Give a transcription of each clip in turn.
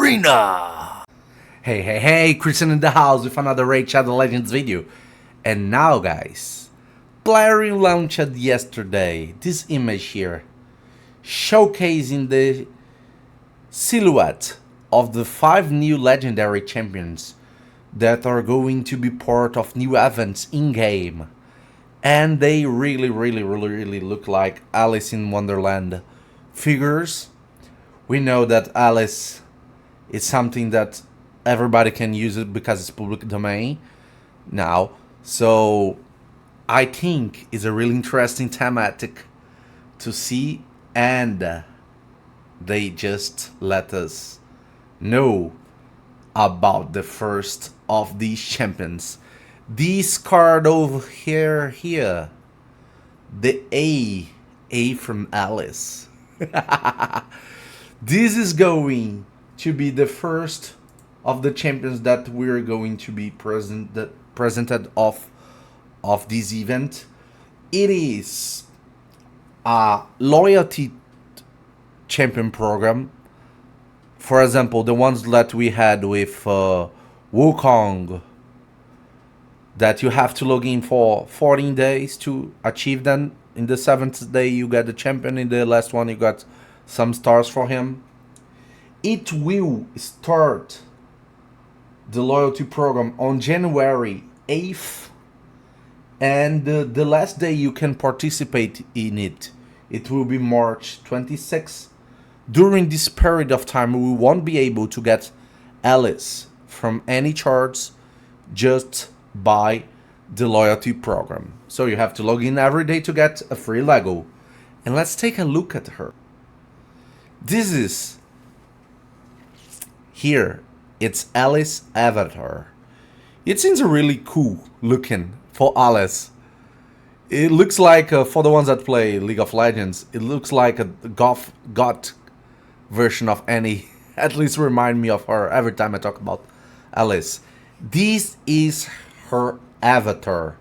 Arena! Hey, Christian in the house with another Raid Shadow Legends video. And now guys, Plarium launched yesterday this image here, showcasing the silhouette of the 5 new legendary champions that are going to be part of new events in-game. And they really look like Alice in Wonderland figures. We know that Alice is something that everybody can use it because it's public domain now. So I think it's a really interesting thematic to see, and they just let us know about the first of these champions. This card over here, the A from Alice. This is going to be the first of the champions that we're going to be presented of this event. It is a loyalty champion program. For example, the ones that we had with Wukong, that you have to log in for 14 days to achieve them. In the 7th day you get the champion, in the last one you got some stars for him. It will start the loyalty program on January 8th, and the last day you can participate in it will be March 26th. During this period of time we won't be able to get Alice from any charts, just by the loyalty program. So you have to log in every day to get a free Lego. And let's take a look at her. This is here, it's Alice avatar. It seems really cool looking for Alice. It looks like, for the ones that play League of Legends, it looks like a goth version of Annie. At least remind me of her every time I talk about Alice. This is her avatar,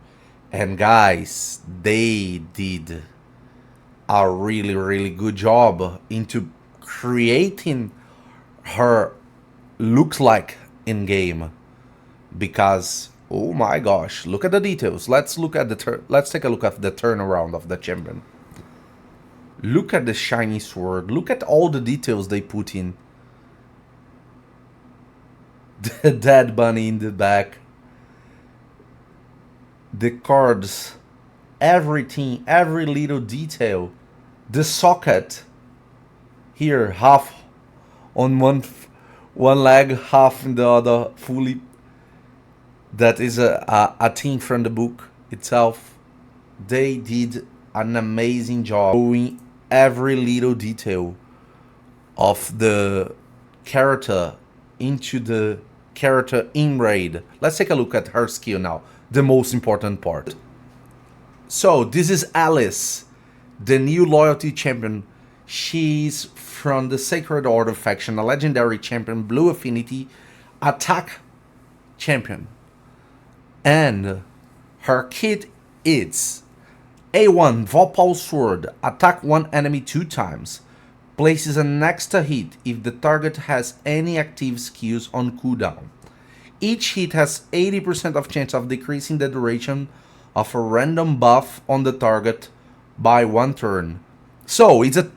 and guys, they did a really good job into creating her looks like in game, because oh my gosh, look at the details. Let's look at let's take a look at the turnaround of the champion. Look at the shiny sword, look at all the details they put in. The dead bunny in the back, the cards, everything, every little detail. The socket here, half on one leg, half in the other, fully. That is a thing from the book itself. They did an amazing job showing every little detail of the character into the character in raid. Let's take a look at her skill now, the most important part. So this is Alice, the new loyalty champion. She's from the Sacred Order faction, a legendary champion, blue affinity, attack champion. And her kit is A1 Vopal Sword, attack one enemy 2 times. Places an extra hit if the target has any active skills on cooldown. Each hit has 80% of chance of decreasing the duration of a random buff on the target by 1 turn. So it's a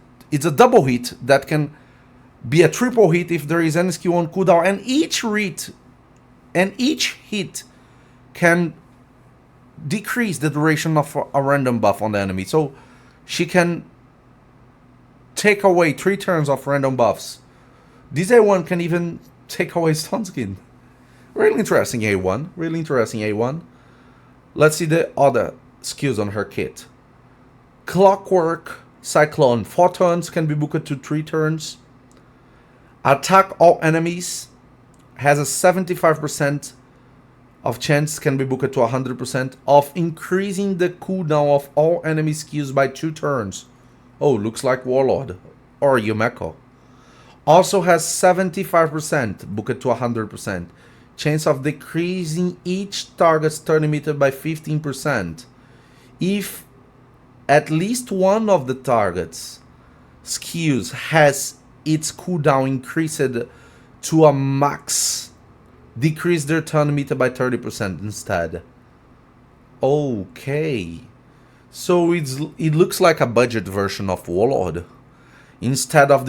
double hit that can be a triple hit if there is any skill on cooldown, and each hit can decrease the duration of a random buff on the enemy. So she can take away 3 turns of random buffs. This A1 can even take away stun skin. Really interesting A1. Really interesting A1. Let's see the other skills on her kit. Clockwork Cyclone. 4 turns can be booked to 3 turns. Attack all enemies. Has a 75% of chance, can be booked to 100%, of increasing the cooldown of all enemy skills by 2 turns. Oh, looks like Warlord or Yumeko. Also has 75% booked to 100%. Chance of decreasing each target's turn limit by 15%. If at least one of the target's skills has its cooldown increased to a max, decrease their turn meter by 30% instead. Okay. So it looks like a budget version of Warlord. Instead of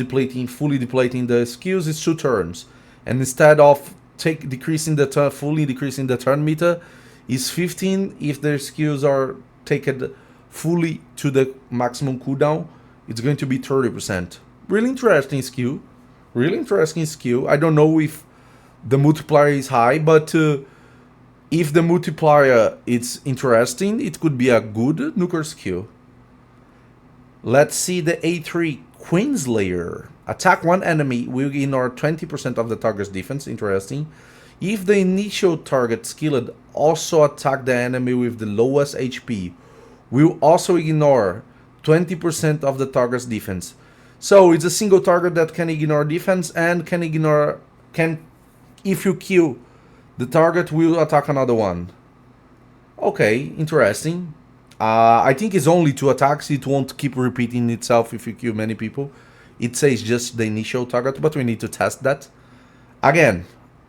fully depleting the skills, it's 2 turns. And instead of fully decreasing the turn meter, is 15 if their skills are taken fully to the maximum cooldown. It's going to be 30%. Really interesting skill. Really interesting skill. I don't know if the multiplier is high, but if the multiplier is interesting, it could be a good nuker skill. Let's see the A3 Queenslayer. Attack one enemy will ignore 20% of the target's defense. Interesting. If the initial target skilled also attack the enemy with the lowest HP, will also ignore 20% of the target's defense. So it's a single target that can ignore defense and if you kill the target, will attack another one. Okay, interesting. I think it's only 2 attacks. It won't keep repeating itself if you kill many people. It says just the initial target, but we need to test that. Again,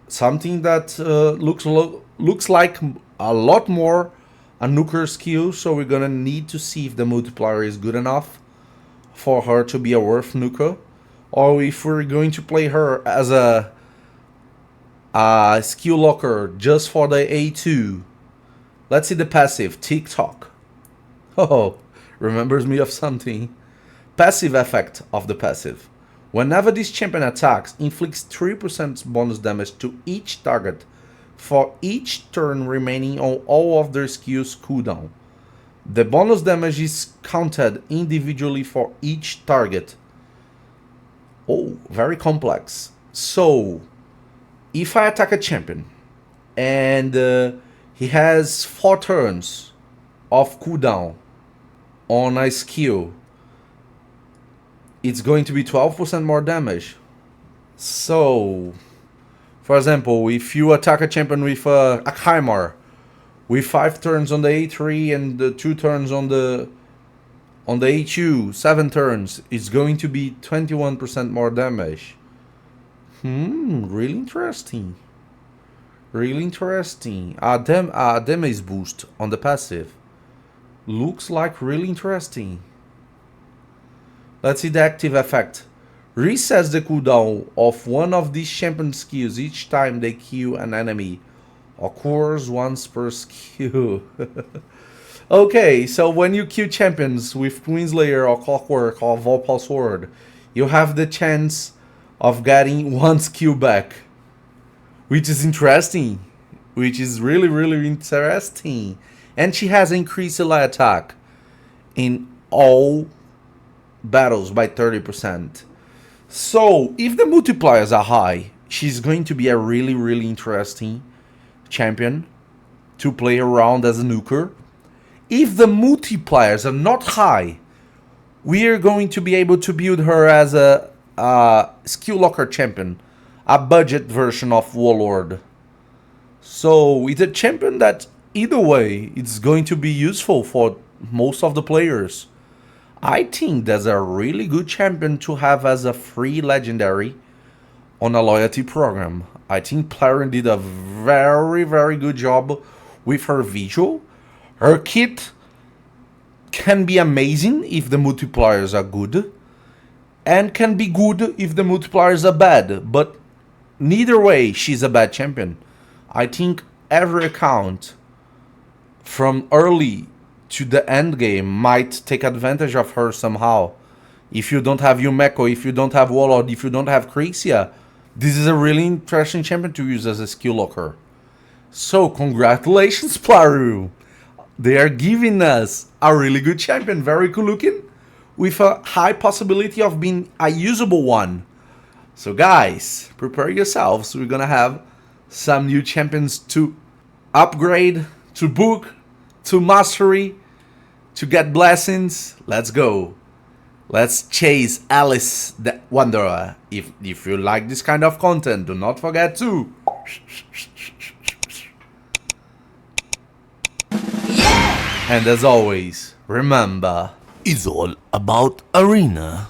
something that looks like a lot more a nuker skill, so we're gonna need to see if the multiplier is good enough for her to be a worth nuker, or if we're going to play her as a skill locker just for the A2. Let's see the passive, TikTok. Oh, remembers me of something. Passive effect of the passive. Whenever this champion attacks, inflicts 3% bonus damage to each target for each turn remaining on all of their skills cooldown. The bonus damage is counted individually for each target. Oh, very complex. So, if I attack a champion and he has 4 turns of cooldown on a skill, it's going to be 12% more damage. So, for example, if you attack a champion with a Chimar with 5 turns on the A3 and 2 turns on the A2, 7 turns, it's going to be 21% more damage. Really interesting. Really interesting. Damage boost on the passive. Looks like really interesting. Let's see the active effect. Resets the cooldown of one of these champion skills each time they kill an enemy. Occurs once per skill. Okay, so when you kill champions with Queenslayer or Clockwork or Volpal Sword, you have the chance of getting 1 skill back. Which is interesting. Which is really, really interesting. And she has increased ally attack in all battles by 30%. So, if the multipliers are high, she's going to be a really, really interesting champion to play around as a nuker. If the multipliers are not high, we are going to be able to build her as a skill locker champion, a budget version of Warlord. So it's a champion that either way it's going to be useful for most of the players. I think that's a really good champion to have as a free legendary on a loyalty program. I think Plarium did a very, very good job with her visual. Her kit can be amazing if the multipliers are good, and can be good if the multipliers are bad, but neither way she's a bad champion. I think every account from early to the end game might take advantage of her somehow. If you don't have Yumeko, if you don't have Warlord, if you don't have Crixia, this is a really interesting champion to use as a skill locker. So congratulations, Plarium! They are giving us a really good champion, very cool looking, with a high possibility of being a usable one. So guys, prepare yourselves, we're gonna have some new champions to upgrade, to book, to mastery, to get blessings. Let's go. Let's chase Alice the Wanderer. If you like this kind of content, do not forget to... And as always, remember, it's all about arena.